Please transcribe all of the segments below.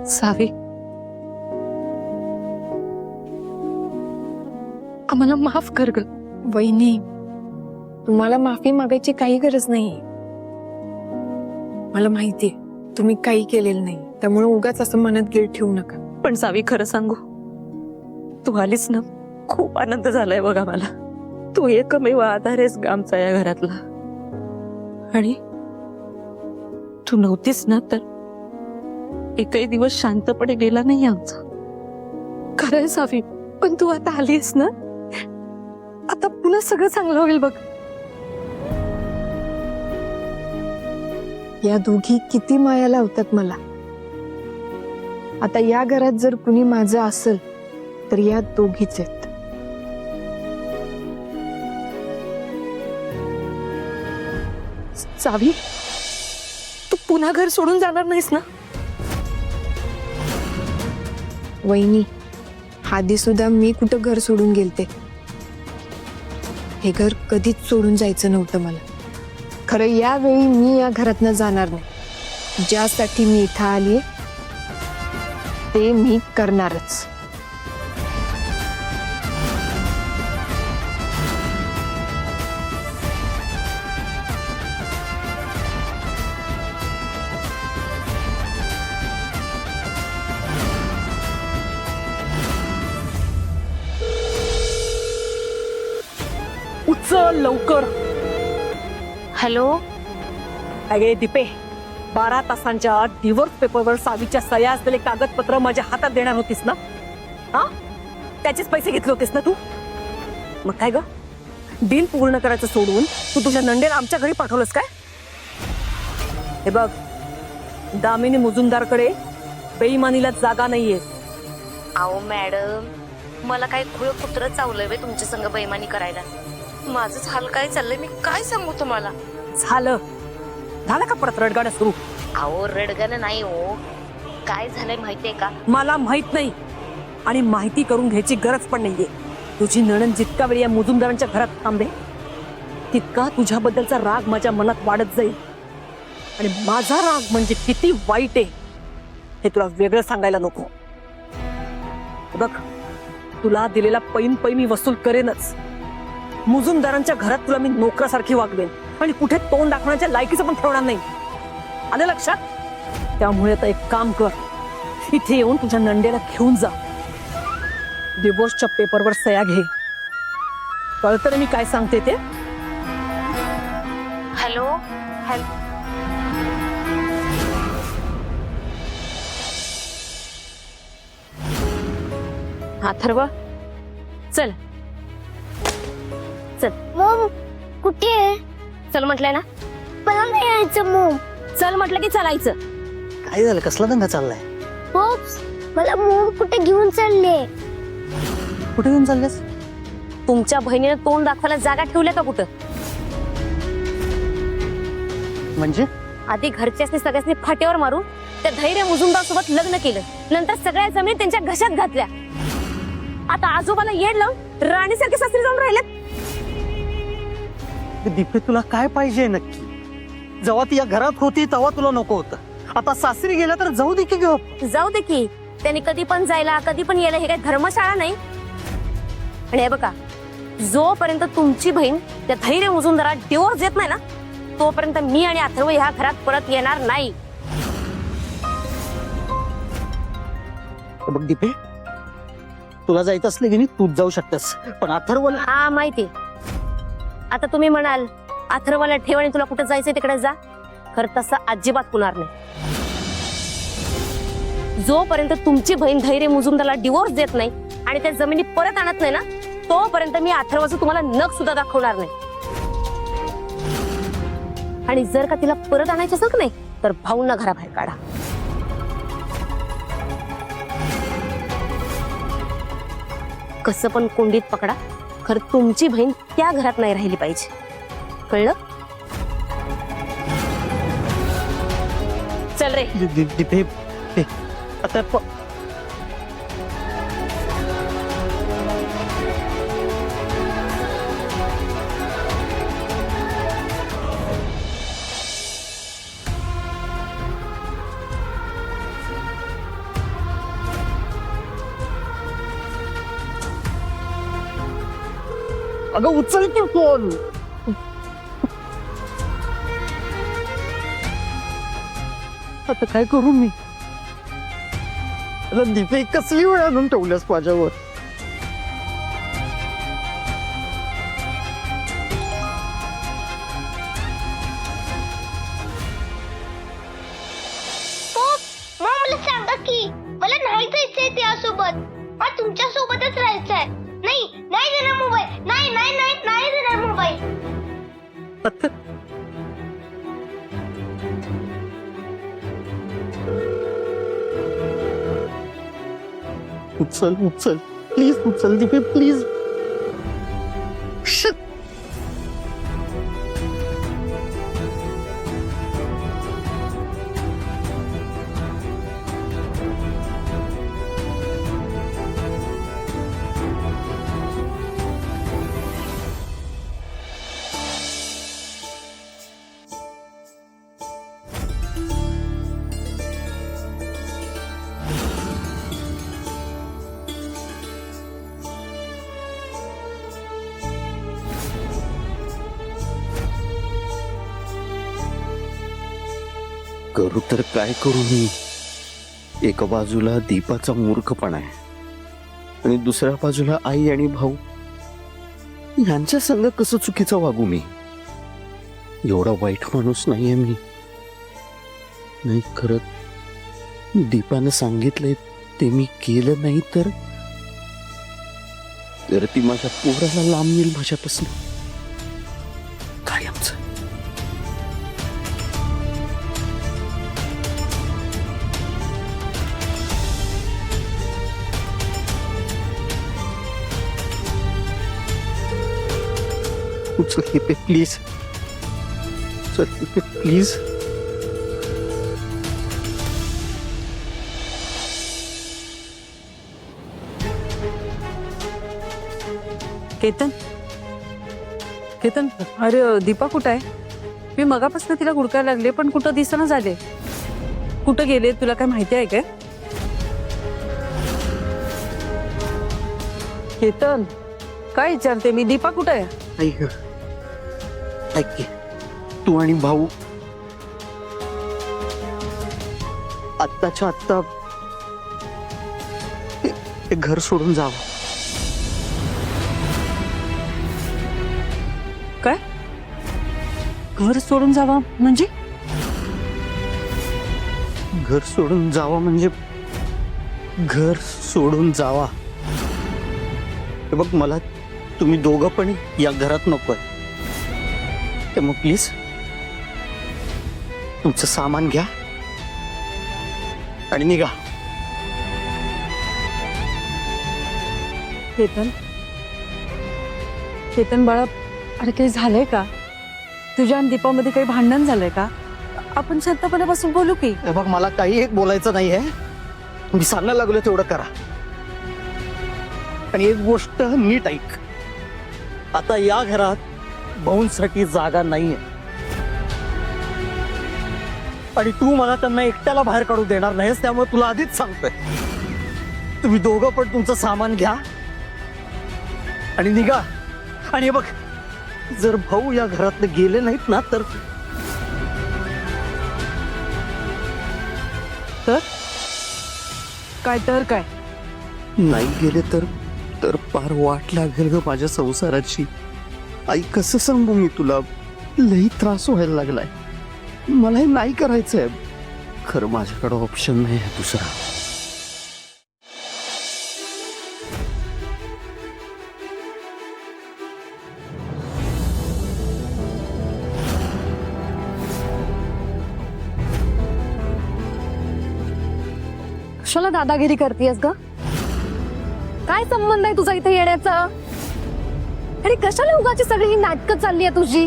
सावी, आम्हाला माफ कर ग. वहिनी, तुम्हाला माफी मागायची काही गरज नाही. मला माहितीये तुम्ही काही केलेलं नाही, त्यामुळे उगाच असं मनात गिल्ट ठेवू नका. पण सावी, खरं सांगू, तू आलीस ना, खूप आनंद झालाय बघा मला. तू एकमेव आधार आहेस ग आमचा या घरातला. आणि तू नव्हतीस ना तर एकही दिवस शांतपणे गेला नाही आमचा. खरंय सावी, पण तू आता आलीस ना, आता पुन्हा सगळं चांगलं होईल बघ. या दोघी किती माया लावतात मला. आता या घरात जर कुणी माझं असेल तर या दोघीच आहेत. सावी, तू पुन्हा घर सोडून जाणार नाहीस ना? वहिनी, आधी सुद्धा मी कुठं घर सोडून गेलते. हे घर कधीच सोडून जायचं नव्हतं मला. खरं यावेळी मी या घरातनं जाणार नाही. ज्यासाठी मी इथं आलीये ते मी करणारच. उचल लवकर. हॅलो. अगे दीपे, 12 तासांच्या आत डिवोर्स पेपरवर सावीच्या सह्या असलेले कागदपत्र माझ्या हातात देणार होतीस ना? हा, त्याचेच पैसे घेतले होतेस ना तू? मग काय ग, डील पूर्ण करायचं सोडून तू तुझ्या नंदेला आमच्या घरी पाठवलंस काय? हे बघ, दामिनी मुजुमदारकडे बेईमानीला जागा नाहीये. अहो मॅडम, मला काय खुळ कुत्र चावलंय वे तुमच्या संग बेईमानी करायला. माझंच हाल काय चाललंय, मी काय सांगू तुम्हाला. झालं का परत रडगाणं सुरू? अहो रडगाणं नाही हो, काय झालंय माहितीये का? मला माहित नाही आणि माहिती करून घ्यायची गरज पण नाहीये. तुझी नणंद जितका वेळ या मुजुमदारांच्या घरात थांबे तितका तुझ्याबद्दलचा राग माझ्या मनात वाढत जाईल. आणि माझा राग म्हणजे किती वाईट आहे हे तुला वेगळं सांगायला नको. बघ, तुला दिलेला पै मी वसूल करेनच. मुजुमदारांच्या घरात तुला मी नोकरासारखी वागवेन आणि कुठे तोंड दाखवण्याच्या लायकीचं पण ठेवणार नाही. आलं लक्षात? त्यामुळे आता एक काम कर, इथे येऊन तुझ्या नंदेला घेऊन जा. डिवोर्सच्या पेपरवर सह्या घे. कळतं ना मी काय सांगते ते? हॅलो. अथर्व, चल चल. मॉम कुठे आहे? चल म्हटलंय ना. मला नाही यायचं मॉम. चल म्हटलं की चालायचं. काय झालं, कसला दंगा चाललाय? पॉप्स, मला मॉम कुठे घेऊन चालले? कुठे घेऊन चाललेस? तुमच्या बहिणीने तोंड दाखवायला जागा ठेवल्या का कुठं? म्हणजे आधी घरच्यासनी सगळ्यांनी फाट्यावर मारून त्या धैर्य मुजुमदार सोबत लग्न केलं, नंतर सगळ्या जमीन त्यांच्या घशात घातल्या. आता आजोबाला येड लावून राणीसारखे सासरी जाऊन राहिलेत. दीपे, तुला काय पाहिजे नक्की? जेव्हा ती या घरात होती तेव्हा तुला नको होतं, आता सासरी गेला तर जाऊ दे की ग. जाऊ दे की, त्यांनी कधी पण जायला कधी पण यायला, हे काही धर्मशाळा नाही. आणि हे बघा, जोपर्यंत तुमची बहीण त्या धैर्य मुजुमदारात डिवोर्स देत नाही ना, तोपर्यंत मी आणि अथर्व ह्या घरात परत येणार नाही. बघ दीपे, तुला जायचं असलं की नाही तूच जाऊ शकतेस, पण अथर्वला हा माहिती. आता तुम्ही म्हणाल अथर्वला ठेव आणि तुला कुठे जायचंय तिकडे जा. खरं तसं अजिबात होणार नाही. जोपर्यंत तुमची बहीण धैर्य मुजुमदारला डिवोर्स देत नाही आणि त्या जमिनी परत आणत नाही ना, तोपर्यंत मी अथर्वचं तुम्हाला नख सुद्धा दाखवणार नाही. आणि जर का तिला परत आणायचं असेल का नाही, तर भाऊंना घराबाहेर काढा. कसं पण कोंडीत पकडा, खरं तुमची बहीण त्या घरात नाही राहिली पाहिजे. कळलं? चल रे. दीपे, आता अगं उचल की फोन. आता काय करू मी? अरे दीपे कसली वेळ आणून ठेवल्यास माझ्यावर. मग मला सांगा की मला नाही जायचंय त्यासोबत. मला तुमच्या सोबतच राहायचंय. नाही नाही देणार मोबाईल. नाही नाही नाही नाही देणार मोबाईल. उचल उचल प्लीज, उचल दीपे प्लीज. करू तर काय करू मी. एका बाजूला दीपाचा मूर्खपणा आहे आणि दुसऱ्या बाजूला आई आणि भाऊ यांच्या संग कसं चुकीचं वागू मी. एवढा वाईट माणूस नाहीये मी. नाही खरं दीपानं सांगितलंय ते मी केलं नाही तर ती माझ्या पोराला लांब येईल माझ्यापासून. काय आमचं उचल दीपे प्लीज. चल दीपे प्लीज. केतन, केतन, अरे दीपा कुठं आहे? मी मगापासून तिला हुडकायला लागले पण कुठं दिसेना झाले. कुठं गेले तुला काय माहिती आहे काय? केतन, काय विचारते मी? दीपा कुठं आहे? ऐक की, तू आणि भाऊ आत्ताच्या आत्ता हे घर सोडून जावं. काय? घर सोडून जावा म्हणजे? घर सोडून जावा म्हणजे घर सोडून जावा. हे बघ, मला तुम्ही दोघं पण या घरात नकोय. त्यामुळे प्लीज तुमचं सामान घ्या आणि निघा. केतन, केतन बाळा, अरे काही झालंय का? तुझ्या आणि दीपामध्ये काही भांडण झालंय का? आपण शांतपणे बसून बोलू की. हे बघ, मला काही एक बोलायचं नाहीये. मी सांगायला लागलो तेवढं करा. आणि एक गोष्ट नीट ऐक, आता या घरात भाऊंसाठी जागा नाहीये आणि तू मला त्यांना एकट्याला बाहेर काढू देणार नाहीस. त्यामुळे तुला आधीच सांगतोय, तुम्ही दोघं पण तुमचं सामान घ्या आणि निघा. आणि हे बघ, जर भाऊ या घरातनं गेले नाहीत ना तर काय तर काय? नाही गेले तर फार वाट लागेल ग माझ्या संसाराची. आई, कसं सांगू मी तुला? लई त्रास व्हायला लागलाय. मला हे नाही करायचंय. खरं माझ्याकडे ऑप्शन नाही आहे दुसरा. कशाला दादागिरी करतेस ग? काय संबंध आहे तुझा इथे येण्याचा? आणि कशाला उगाची सगळी ही नाटकं चालली आहे तुझी?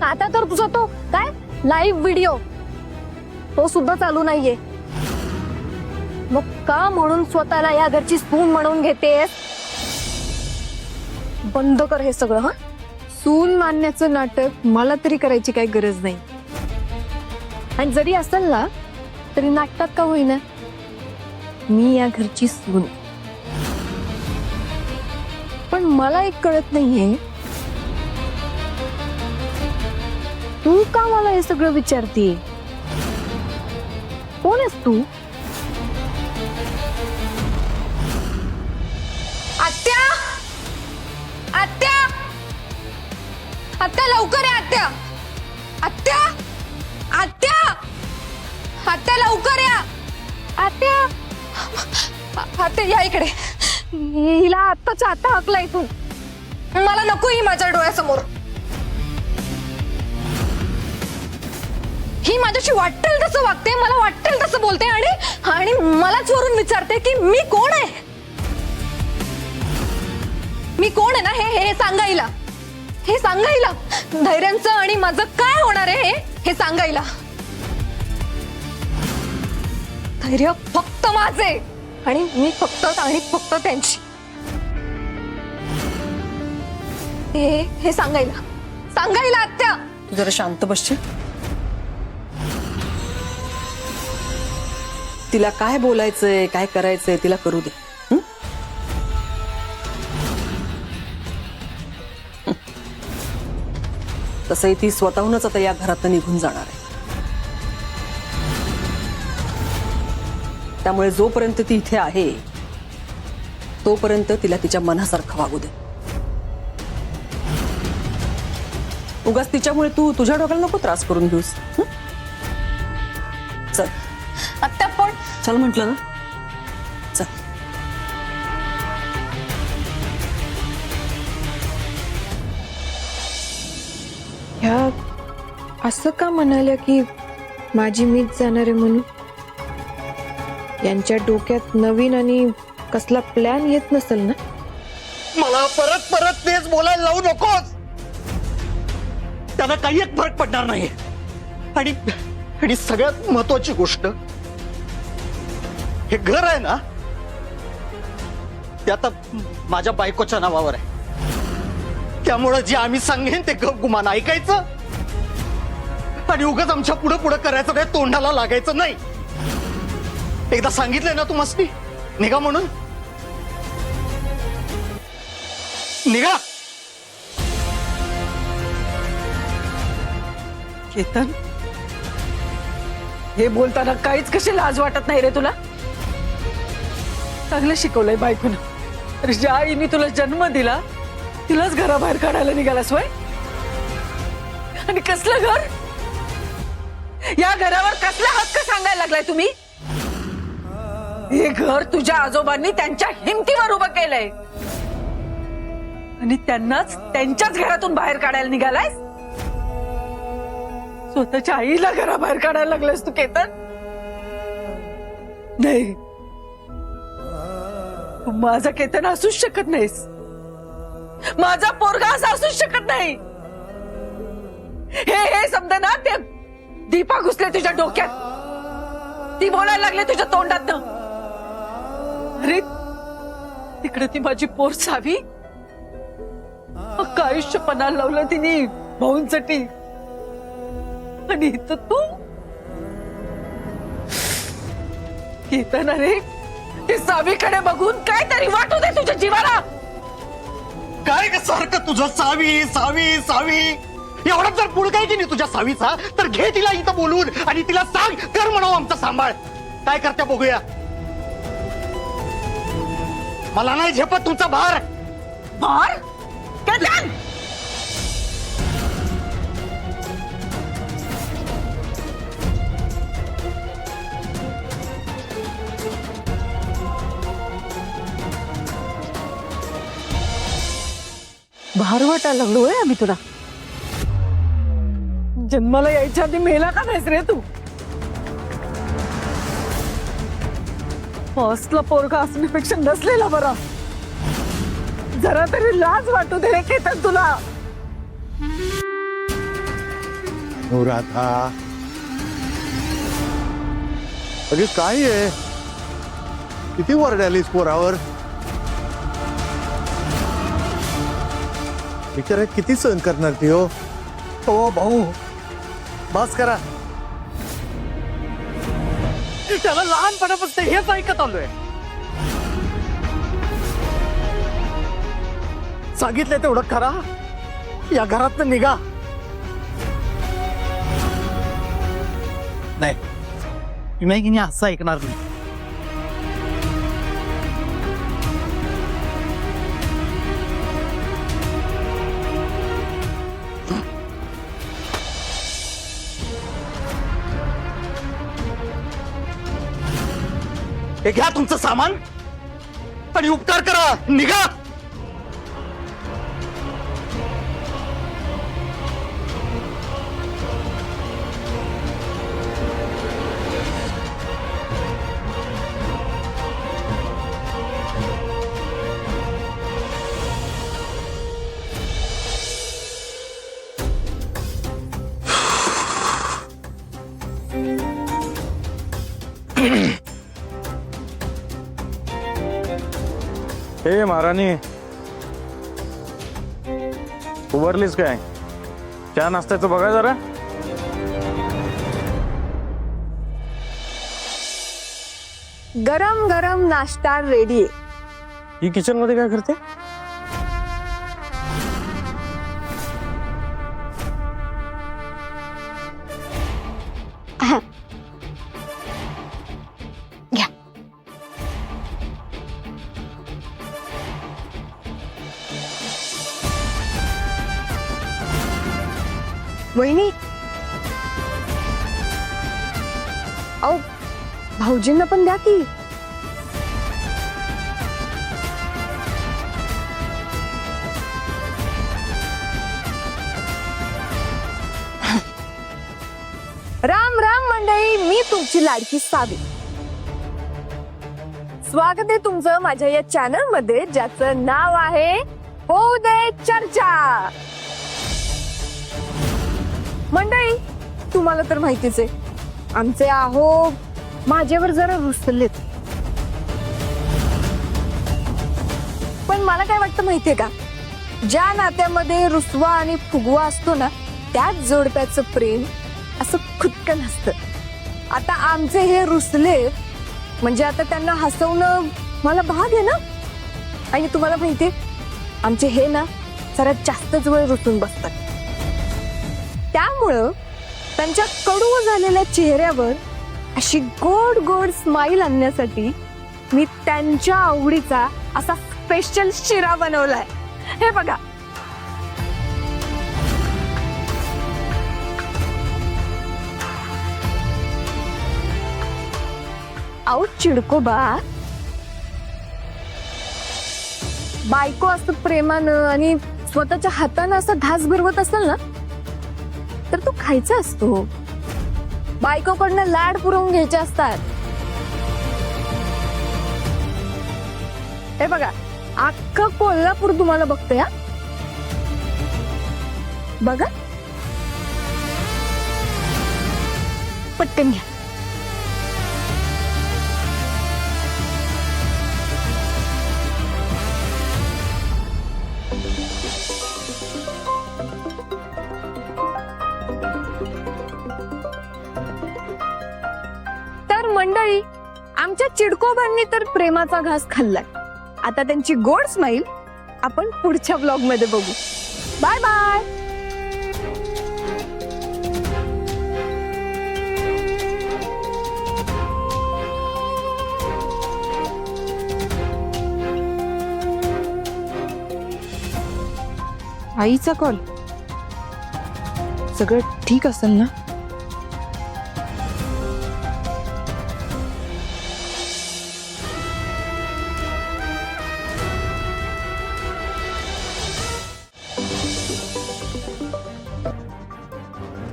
आता तर तुझा तो काय लाईव्ह व्हिडिओ तो सुद्धा चालू नाहीये. मग का म्हणून स्वतःला या घरची सून म्हणून घेतेस? बंद कर हे सगळं. हा, सून मानण्याचं नाटक मला तरी करायची काही गरज नाही. आणि जरी असेल ना तरी नाटकात का होईना मी या घरची सून. पण मला एक कळत नाहीये, तू का मला हे सगळं विचारतीये? कोण आहेस तू? आत्या, आत्या, आत्या लवकर या आत्या, आत्या, आत्या, आत्या लवकर या, आत्या, आत्या या इकडे. हिला आत्ताच्या आता हाकला इथून. मला नको ही माझ्या डोळ्यासमोर. ही माझ्याशी वाटेल तसं वागते, मला वाटेल तसं बोलते आणि मलाच वरून विचारते की मी कोण आहे. मी कोण आहे ना हे सांगा हिला. हे सांगा हिला. धैर्यांचं आणि माझं काय होणार आहे हे सांगा हिला. धैर्य फक्त माझे आणि मी फक्त त्यांची. हे सांगा हिला. सांगा हिला आत्या. तू जरा शांत बसशील. तिला काय बोलायचंय काय करायचंय तिला करू दे. हं? तसंही ती स्वतःहूनच आता या घरातून निघून जाणार आहे. त्यामुळे जोपर्यंत ती इथे आहे तोपर्यंत तिला तिच्या मनासारखं वागू दे. उगाच तिच्यामुळे तू तुझ्या डोक्याला नको त्रास करून घेऊस. हं? चल आत्या पण चल म्हटलं ना. चल. ह्या असं का म्हणाल्या की माझी मीच जाणार आहे म्हणून? यांच्या डोक्यात नवीन आणि कसला प्लॅन येत नसेल ना? मला परत परत तेच बोलायला लावू नकोस. त्यांना काही एक फरक पडणार नाही. आणि आणि सगळ्यात महत्वाची गोष्ट, हे घर आहे ना ते आता माझ्या बायकोच्या नावावर आहे. त्यामुळं जे आम्ही सांगेन ते गुमान ऐकायचं आणि उगाच आमच्या पुढे पुढे करायचं नाही, तोंडाला लागायचं नाही. एकदा सांगितलंय ना तू मस्ती निघा म्हणून. निघा. केतन, हे बोलताना काहीच कशी लाज वाटत नाही रे तुला? चांगलं शिकवलंय बायकोनं. अरे ज्या आईने तुला जन्म दिला तिलाच घराबाहेर काढायला निघालास वय. आणि कसलं घर? या घरावर कसला हक्क सांगायला लागलाय तुम्ही? हे घर तुझ्या आजोबांनी त्यांच्या हिमतीवर उभं केलंय आणि त्यांनाच त्यांच्याच घरातून बाहेर काढायला निघालाय. स्वतःच्या आईला घराबाहेर काढायला लागलास तू केतन. नाही, तू माझा केतन असूच शकत नाहीस. माझा पोरगा असा असूच शकत नाही. हे समजा ना ते दीपा घुसले तुझ्या डोक्यात. ती बोलायला लागले तुझ्या तोंडातनं. अरे तिकडे ती माझी पोर सावी अख्खं आयुष्य पणाला लावलं तिने भाऊंसाठी. आणि इथं तू केतन, अरे ते सावीकडे बघून काहीतरी वाटू दे तुझ्या जीवाला. काय ग सारखं तुझं सावी सावी सावी. एवढा जर पुढे काय की नाही तुझ्या सावीचा तर घे तिला इथं बोलून आणि तिला सांग कर म्हणावं आमचा सांभाळ. काय करते बघूया. मला नाही झेपत तुमचा भार. भार? केतन, भार वाटायला लागलोय आम्ही तुला. जन्माला यायच्या आधी मेला का नाहीस रे तू? फर्स्टला पोरगा असण्यापेक्षा नसलेला बरा. जरा तरी लाज वाटू दे रे केतन तुला. राधा, अगे काय आहे? किती वरडालीस पोरावर? बिचारा किती सहन करणार ती? हो भाऊ बस करा. त्याला लहानपणापासून हेच ऐकत आलोय. सांगितलं तेवढं करा, या घरात निघा. नाही की नाही असं ऐकणार नाही. हे घ्या तुमचं सामान आणि उपकार करा, निघा. हे महाराणी, उभारलीस काय? चहा नाश्त्याचं बघा जरा. गरम गरम नाश्ता रेडी आहे. ही किचन मध्ये काय करते? वहिनी, अहो भाऊजींना पण द्या की. राम राम मंडळी, मी तुमची लाडकी सावी. स्वागत आहे तुमचं माझ्या या चॅनल मध्ये, ज्याचं नाव आहे होऊ दे चर्चा. मंडळी, तुम्हाला तर माहितीच आहे, आमचे आहो माझ्यावर जरा रुसलेत. पण मला काय वाटतं माहितीये का, ज्या नात्यामध्ये रुसवा आणि फुगवा असतो ना, त्याच जोडप्याचं प्रेम असं खुदकन असतं. आता आमचे हे रुसले म्हणजे आता त्यांना हसवणं मला भाग आहे ना. आणि तुम्हाला माहितीये, आमचे हे ना जरा जास्तच वेळ रुसून बसतात. त्यामुळं त्यांच्या कडू झालेल्या चेहऱ्यावर अशी गोड गोड स्माइल आणण्यासाठी मी त्यांच्या आवडीचा असा स्पेशल शिरा बनवलाय. हे बघा. आऊ चिडकोबा, बायको असं प्रेमानं आणि स्वतःच्या हातानं असं घास भरवत असेल ना, तर तो खायचा असतो. बायकोकडनं लाड पुरवून घ्यायचे असतात. हे बघा, अख्खं कोल्हापूर तुम्हाला बघतोय. बघा, पटकन घ्या. तर मंडळी, आमच्या चिडकोबांनी तर प्रेमाचा घास खाल्लाय. आता त्यांची गोड स्माइल आपण पुढच्या ब्लॉग मध्ये बघू. Bye bye. आईचा कॉल. सगळं ठीक असेल ना?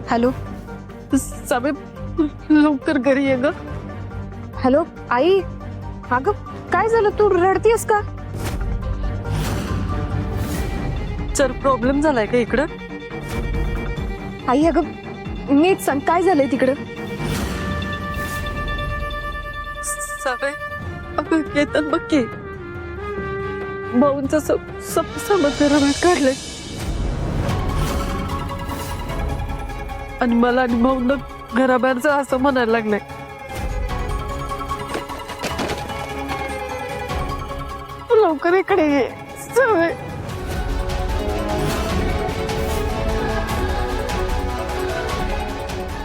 हॅलो सावे, लवकर घरी ये ग. हॅलो आई. अगं काय झालं, तू रडतीयस का? सर, प्रॉब्लेम झालाय का इकडं? आई अगं नीट सांग, काय झालंय तिकडं? सावे, अगं येतात बघ की, भाऊंचं सामान घराबाहेर काढलंय आणि मला आणि भाऊंना घराबाहेरचं असं म्हणायला लागलंय. लवकर इकडे ये सावे.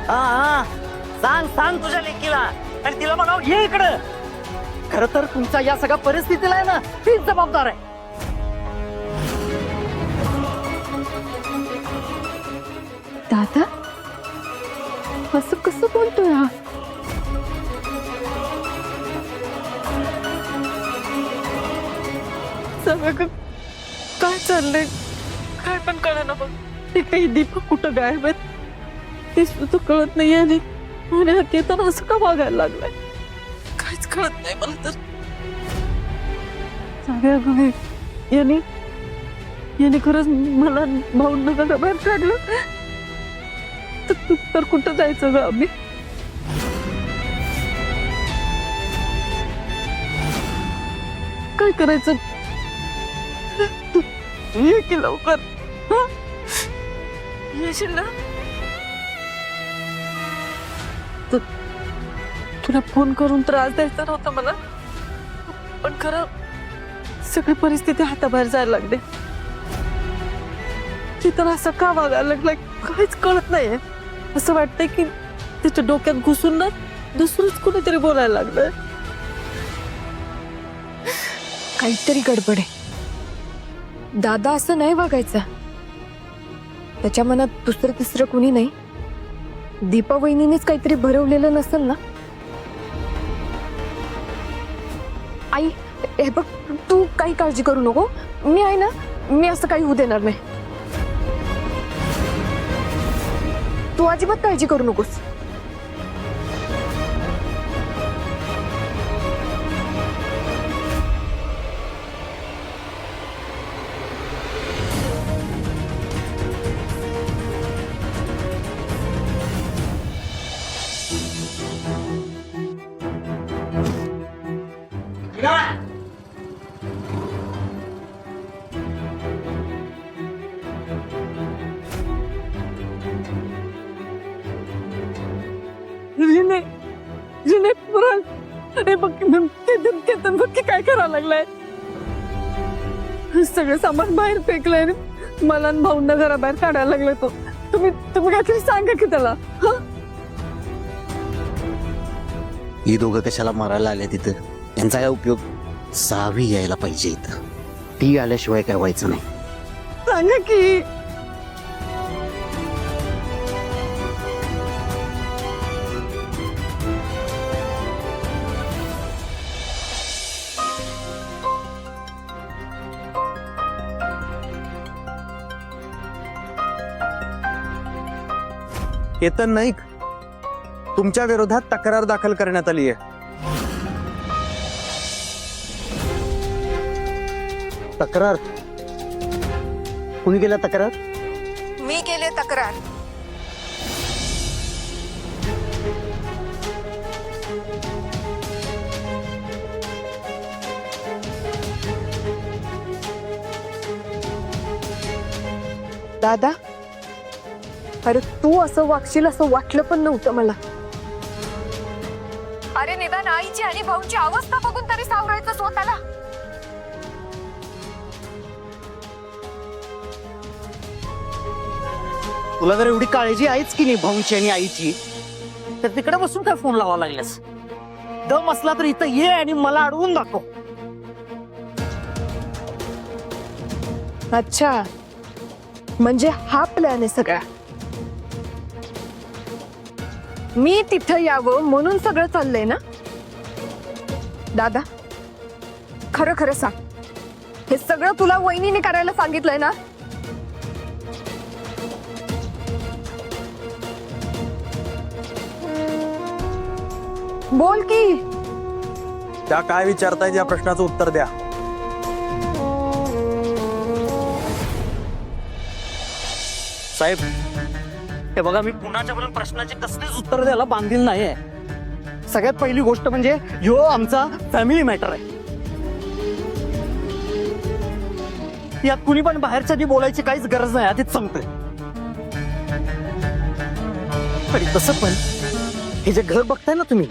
हा सांग सांग तुझ्या लेकीला आणि तिला म्हणावं ये इकडं. खर तर तुमच्या या सगळ्या परिस्थितीला आहे ना तीच जबाबदार आहे. दादा असं कसं बोलतोय हा? सगळं काय चाललंय काय पण कळना बघ. ते काही दीपक कुठं गायब आहेत ते सुद्धा कळत नाही. आणि हा केतन असं का वागायला लागलाय काहीच कळत नाही मला तर. सगळ्या याने खरंच मला भाऊंना बाहेर काढलं तर कुठं जायचं ग आम्ही. काय करायचं ये की लवकर. हं? येशील ना तुला फोन करून त्रास द्यायचा नव्हता मला पण खरं सगळी परिस्थिती हाताबाहेर जायला लागली. ती तर असं का वागायला लागलाय काहीच कळत नाहीये. असं वाटतंय की त्याच्या डोक्यात घुसून ना दुसरंच कुणीतरी बोलायला लागलंय. काहीतरी गडबड आहे. दादा असं नाही वागायचा. त्याच्या मनात दुसरं तिसरं कुणी नाही. दीपा वहिनीनेच काहीतरी भरवलेलं नसेल ना. आई हे बघ तू काही काळजी करू नको. मी आहे ना मी असं काही होऊ देणार नाही. तू अजिबात काळजी करू नकोस. जिने पुरण अरे बघ केतन बघ की काय करायला लागलाय. सगळं सामान बाहेर फेकलंय मला भाऊंना घराबाहेर काढायला लागलाय तो. तुम्ही काहीतरी सांगा की त्याला. ही दोघं कशाला मारायला आले तिथं. यांचा काय उपयोग. सावी यायला पाहिजे इथं. ती आल्याशिवाय काय व्हायचं नाही. सांगा की. केतन नाईक तुमच्या विरोधात तक्रार दाखल करण्यात आली आहे. तक्रार कुणी केला तक्रार. मी केले तक्रार. दादा अरे तू असं वागशील असं वाटलं पण नव्हतं मला. अरे निदान आईची आणि भाऊची अवस्था बघून तरी सावरायचं स्वतःला. तुला जर एवढी काळजी आहेच की नाही भाऊंची आणि आईची तर तिकडे बसून काय फोन लावा लागलास. दम असला तर इथं ये आणि मला अडवून दाखव. अच्छा म्हणजे हा प्लॅन आहे सगळा. मी तिथं यावं म्हणून सगळं चाललंय ना. दादा खरं खरं सांग हे सगळं तुला वहिनीने करायला सांगितलंय ना. बोल की. त्या काय विचारताय या प्रश्नाचं उत्तर द्या. साहेब हे बघा मी पुन्हाच्या प्रश्नाचे कसलेच उत्तर द्यायला बांधील नाहीये. सगळ्यात पहिली गोष्ट म्हणजे ह्यो आमचा फॅमिली मॅटर आहे. यात कुणी पण बाहेरच्या बोलायची काहीच गरज नाही आधीच सांगतोय. आणि तसं पण हे जे घर बघताय ना तुम्ही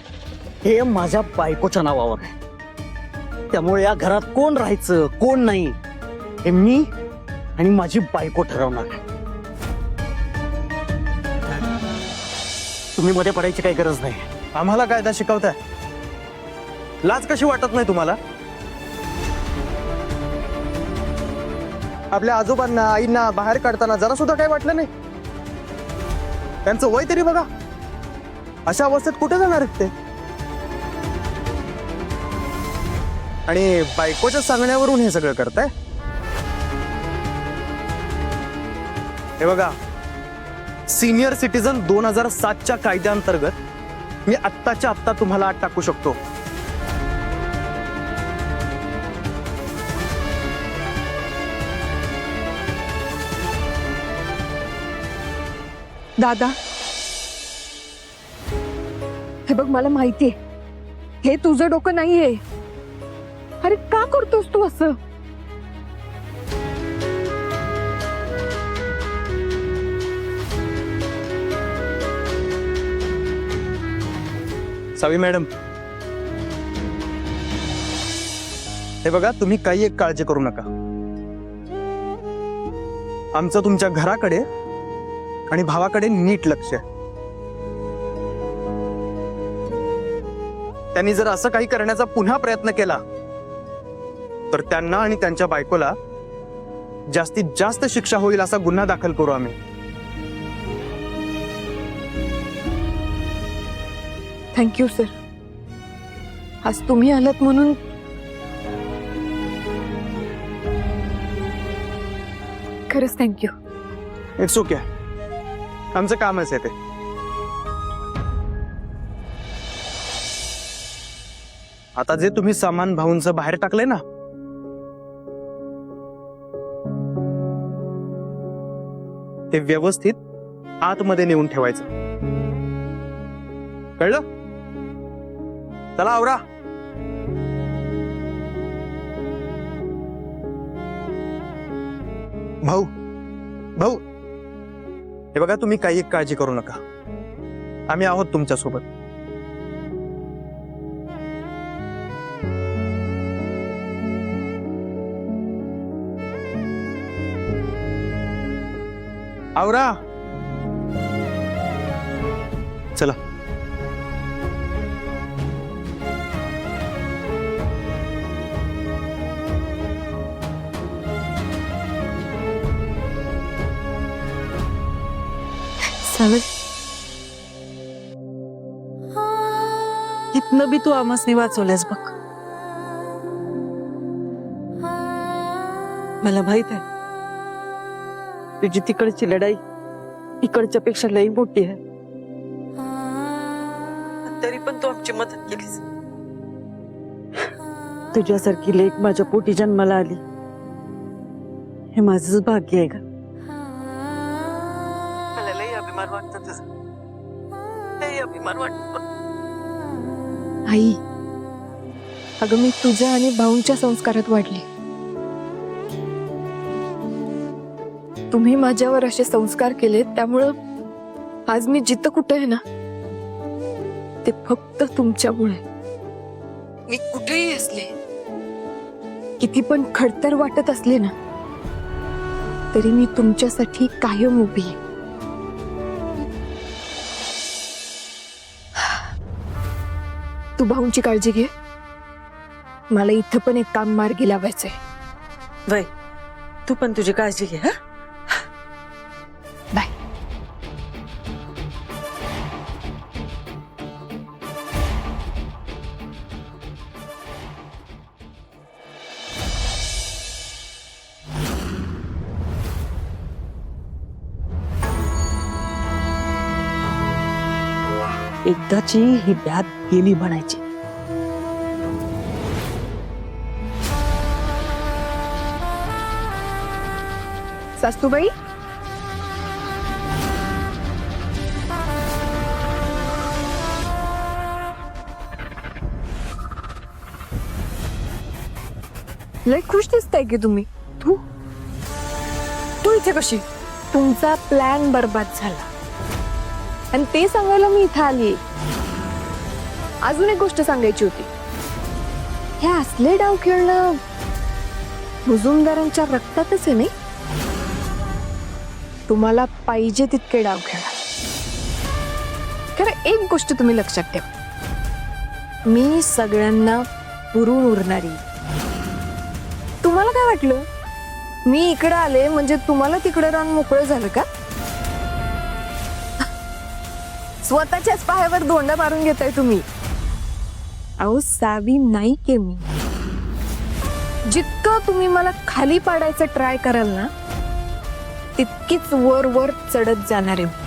हे माझ्या बायकोच्या नावावर आहे. त्यामुळे या घरात कोण राहायचं कोण नाही हे मी आणि माझी बायको ठरवणार आहे. तुम्ही मध्ये पडायची काही गरज नाही. आम्हाला कायदा शिकवताय? लाज कशी वाटत नाही तुम्हाला? आपल्या आजोबांना आईंना बाहेर काढताना जरा सुद्धा काही वाटलं नाही? त्यांचं वय तरी बघा. अशा अवस्थेत कुठे जाणार आहेत ते? आणि बायकोच्या सांगण्यावरून हे सगळं करताय? हे बघा, सिनियर सिटीजन 2007च्या कायद्याअंतर्गत मी आत्ताच्या आत्ता तुम्हाला आत टाकू शकतो. दादा, हे बघ, मला माहितीये हे तुझं डोकं नाहीये. अरे का करतोस तू असं? सावी मॅडम, हे बघा, तुम्ही काही एक काळजी करू नका. आमचं तुमच्या घराकडे आणि भावाकडे नीट लक्ष आहे. त्यांनी जर असं काही करण्याचा पुन्हा प्रयत्न केला तर त्यांना आणि त्यांच्या बायकोला जास्तीत जास्त शिक्षा होईल असा गुन्हा दाखल करू आम्ही. Thank you sir. आज तुम्ही आलात म्हणून खरंच थँक्यू. इट्स ओके, आमचं कामच आहे ते. आता जे तुम्ही सामान भाऊंचं बाहेर टाकलंय ना, ते व्यवस्थित आतमध्ये नेऊन ठेवायचं. कळलं? चला आवरा. भाऊ भाऊ, हे बघा, तुम्ही काही एक काळजी करू नका. आम्ही आहोत तुमच्या सोबत. आवरा. चला. सावे, इथनं बी तू आम्हासनी वाचवल्यास बघ. मला माहित आहे तुझी तिकडची लढाई इकडच्या पेक्षा लई मोठी आहे, तरी पण तू आमची मदत केलीस. तुझ्यासारखी लेक माझ्या पोटी जन्माला आली हे माझंच भाग्य आहे का. मला लई अभिमान वाटतो तुझा, लई अभिमान वाटतो. आई, अगं मी तुझ्या आणि भाऊंच्या संस्कारात वाढली. तुम्ही माझ्यावर असे संस्कार केले, त्यामुळं आज मी जिथं कुठे आहे ना, ते फक्त तुमच्यामुळे. मी कुठेही असले, किती पण खडतर वाटत असले ना, तरी मी तुमच्यासाठी कायम उभी आहे. तू भाऊंची काळजी घे. मला इथं पण एक काम मार्गी लावायचंय. वय, तू पण तुझी काळजी घे. हा, बाय. एकदाची ही ब्यात गेली म्हणायची. सासूबाई, लय खुश दिसताय की तुम्ही. तू तू इथे कशी? तुमचा प्लॅन बरबाद झाला आणि ते सांगायला मी इथे आली. अजून एक गोष्ट सांगायची होती. हे असले डाव खेळणं मुजुमदारांच्या रक्तातच आहे नाही. तुम्हाला पाहिजे तितके डाव खेळा. खरं एक गोष्ट तुम्ही लक्षात ठेवा, मी सगळ्यांना पुरून उरणारी. तुम्हाला काय वाटलं मी इकडे आले म्हणजे तुम्हाला तिकडे रान मोकळं झालं का? स्वतःच्याच पायावर दोंडा मारून घेताय तुम्ही. अहो सावी नाही के मी. जितकं तुम्ही मला खाली पाडायचं ट्राय कराल ना, तितकीच वर वर चढत जाणार आहे.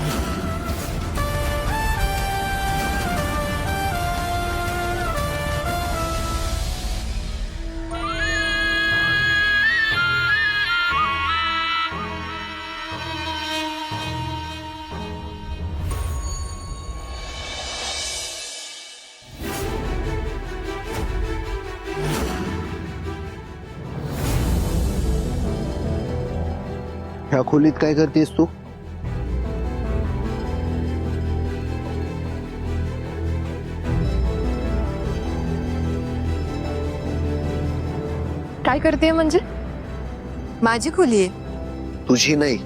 ह्या खोलीत काय करतेस तू? काय करते म्हणजे? माझी खोली आहे. तुझी नाही,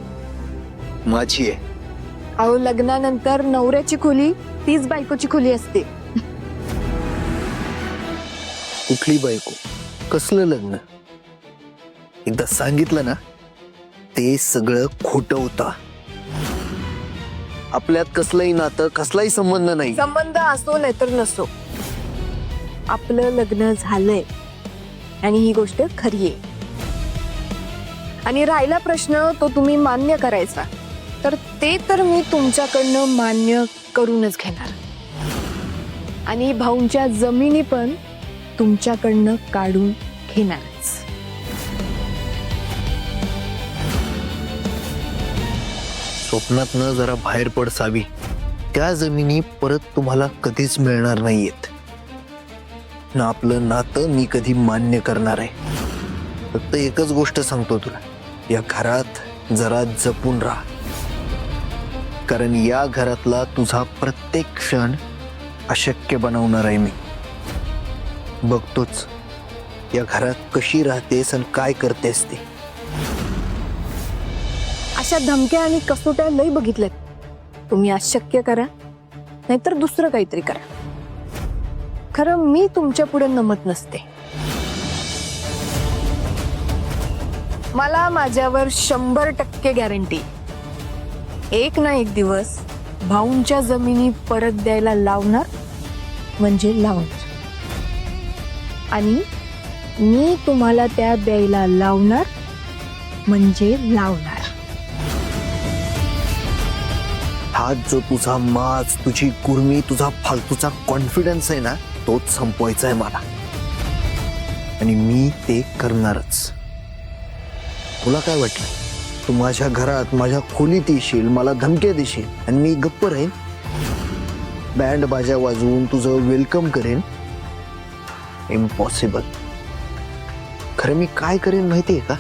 माझी आहे. अहो लग्नानंतर नवऱ्याची खोली तीच बायकोची खोली असते. कुठली बायको? कसलं लग्न? एकदा सांगितलं ना, ते सगळं खोटं होतं. आपल्यात कसलंही नातं, कसलाही संबंध नाही. संबंध असो नाहीतर नसो, आपलं लग्न झालंय आणि ही गोष्ट खरी आहे. आणि राहिला प्रश्न तो तुम्ही मान्य करायचा, तर ते तर मी तुमच्याकडनं मान्य करूनच घेणार. आणि भाऊंच्या जमिनी पण तुमच्याकडनं काढून घेणारच. स्वप्नात न जरा बाहेर पड सावी. त्या जमिनी परत तुम्हाला कधीच मिळणार नाहीयेत ना. आपलं नातं मी कधी मान्य करणार आहे. फक्त एकच गोष्ट सांगतो तुला, या घरात जरा जपून राहा. कारण या घरातला तुझा प्रत्येक क्षण अशक्य बनवणार आहे मी. बघतोच या घरात कशी राहतेस आणि काय करतेस ते. अशा धमक्या आणि कसोट्या लई बघितल्यात. तुम्ही अशक्य करा नाहीतर दुसरं काहीतरी करा. खरं मी तुमच्या पुढे नमत नसते. मला माझ्यावर 100% गॅरंटी, एक ना एक दिवस भाऊंच्या जमिनी परत द्यायला लावणार म्हणजे लावणार. आणि मी तुम्हाला त्या द्यायला लावणार म्हणजे लावणार. हा जो तुझा माज, तुझी कुर्मी, तुझा फालतूचा कॉन्फिडन्स आहे ना, तोच संपवायचा आहे मला. आणि मी ते करणारच. तुला काय वाटलं? तू माझ्या घरात, माझ्या खोलीत येशील, मला धमक्या देशील आणि मी गप्प राहीन? बँड बाजा वाजवून तुझं वेलकम करेन? इम्पॉसिबल. खरं मी काय करेन माहितीये का?